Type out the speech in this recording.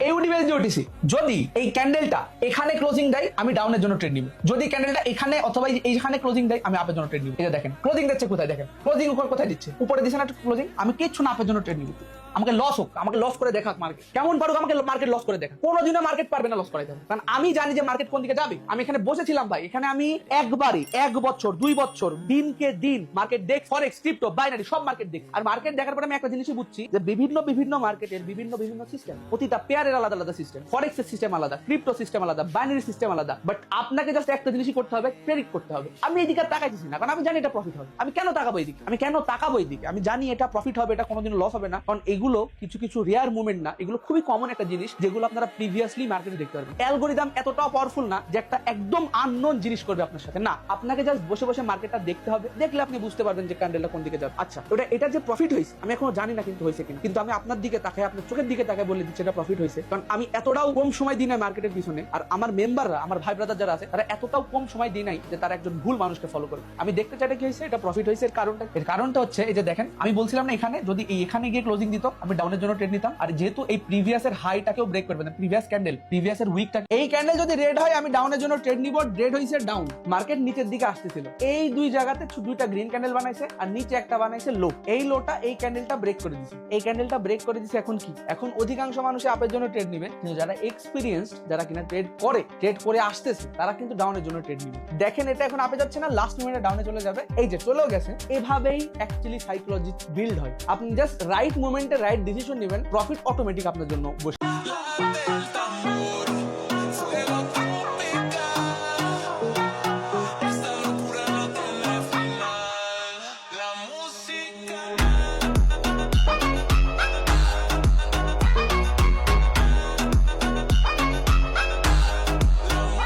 UD OTC যদি এই ক্যান্ডেলটা এখানে ক্লোজিং দেয় আমি ডাউনের জন্য ট্রেড নিব, যদি ক্যান্ডেলটা এখানে অথবা এইখানে ক্লোজিং দেয় আমি আপের জন্য ট্রেড নিব। এটা দেখেন ক্লোজিং দিচ্ছে কোথায়, দেখেন ক্লোজিং উপর কোথায় দিচ্ছে, উপরে দিচ্ছে না ক্লোজিং, আমি কিচ্ছু না আপের জন্য ট্রেড নিব। আমাকে লস হোক, আমাকে লস করে দেখাক মার্কেট, কেমন পারুক আমাকে মার্কেট লস করে দেখা, কোনোদিনও মার্কেট পারবে না লস করাইতে, কারণ আমি জানি যে মার্কেট কোন দিকে যাবে। আমি এখানে বসেছিলাম ভাই, এখানে আমি একবারই 1 বছর 2 বছর দিনকে দিন মার্কেট দেখ, ফরেক্স, ক্রিপ্টো, বাইনারি সব মার্কেট দেখ। আর মার্কেট দেখার পরে আমি একটা জিনিসই বুঝছি যে বিভিন্ন মার্কেটের বিভিন্ন সিস্টেম, প্রতিটা পেয়ারের আলাদা আলাদা সিস্টেম, ফরেক্সের সিস্টেম আলাদা, ক্রিপ্টো সিস্টেম আলাদা, বাইনারি সিস্টেম আলাদা। বাট আপনাকে জাস্ট একটা জিনিসই করতে হবে, প্রেডিক্ট করতে হবে। আমি এদিকে তাকাইতেছি না, কারণ আমি জানি এটা প্রফিট হবে। আমি কেন তাকাবো এদিকে, আমি জানি এটা প্রফিট হবে, এটা কোনোদিন লস হবে না, কারণ এগুলো কিছু রেয়ার মুভমেন্ট না, এগুলো খুবই কমন একটা জিনিস যেগুলো আপনারা প্রিভিয়াসলি মার্কেটে দেখতে পারবেন। অ্যালগরিদম এতটাও পাওয়ারফুল না যে একটা একদম আননোন জিনিস করবে আপনার সাথে, না, আপনাকে জাস্ট বসে বসে মার্কেটটা দেখতে হবে, দেখলে আপনি বুঝতে পারবেন যে ক্যান্ডেলটা কোন দিকে যাবে। আচ্ছা এটা যে প্রফিট হয়েছে আমি এখনো জানি না কিন্তু হয়েছে কিনা, কিন্তু আমি আপনার দিকে তাকাই, আপনার চোখের দিকে তাকাই বলে দিচ্ছি এটা প্রফিট হয়েছে, কারণ আমি এতটাও কম সময় দিই নাই মার্কেটের পিছনে, আর আমার মেম্বাররা, আমার ভাই ব্রাদার যারা আছে তারা এতটাও কম সময় দিই নাই যে তারা একজন ভুল মানুষকে ফলো করে। আমি দেখতে চাই কি হয়েছে, এটা প্রফিট হয়েছে। এর কারণটা হচ্ছে এই যে দেখেন, আমি বলছিলাম না এখানে যদি এখানে গিয়ে ক্লোজিং দিত আমি ডাউনের জন্য ট্রেড নিতাম, আর যেহেতু এই প্রিভিয়াসের হাইটাকেও ব্রেক করবে না, প্রিভিয়াস ক্যান্ডেল, প্রিভিয়াসের উইকটা, এই ক্যান্ডেল যদি রেড হয় আমি ডাউনের জন্য ট্রেড নিব। রেড হইছে ডাউন, মার্কেট নিচের দিকে আসতেছিল, এই দুই জায়গাতে দুইটা গ্রিন ক্যান্ডেল বানাইছে আর নিচে একটা বানাইছে লো, এই লোটা এই ক্যান্ডেলটা ব্রেক করে দিছে, এই ক্যান্ডেলটা ব্রেক করে দিছে। এখন কি, এখন অধিকাংশ মানুষ আপের জন্য ট্রেড নিবে, কিন্তু যারা এক্সপিরিয়েন্সড, যারা কিনা ট্রেড করে আসতেছে তারা কিন্তু ডাউনের জন্য ট্রেড নিবে। দেখেন এটা এখন আপে যাচ্ছে না, লাস্ট মিনিটে ডাউনে চলে যাবে, এই যে চলেও গেছে। এভাবেই অ্যাকচুয়ালি সাইকোলজি বিল্ড হয়। আপনি জাস্ট রাইট মোমেন্টে রাইট ডিসিশন নেবেন, প্রফিট অটোমেটিক আপনার জন্য বসে।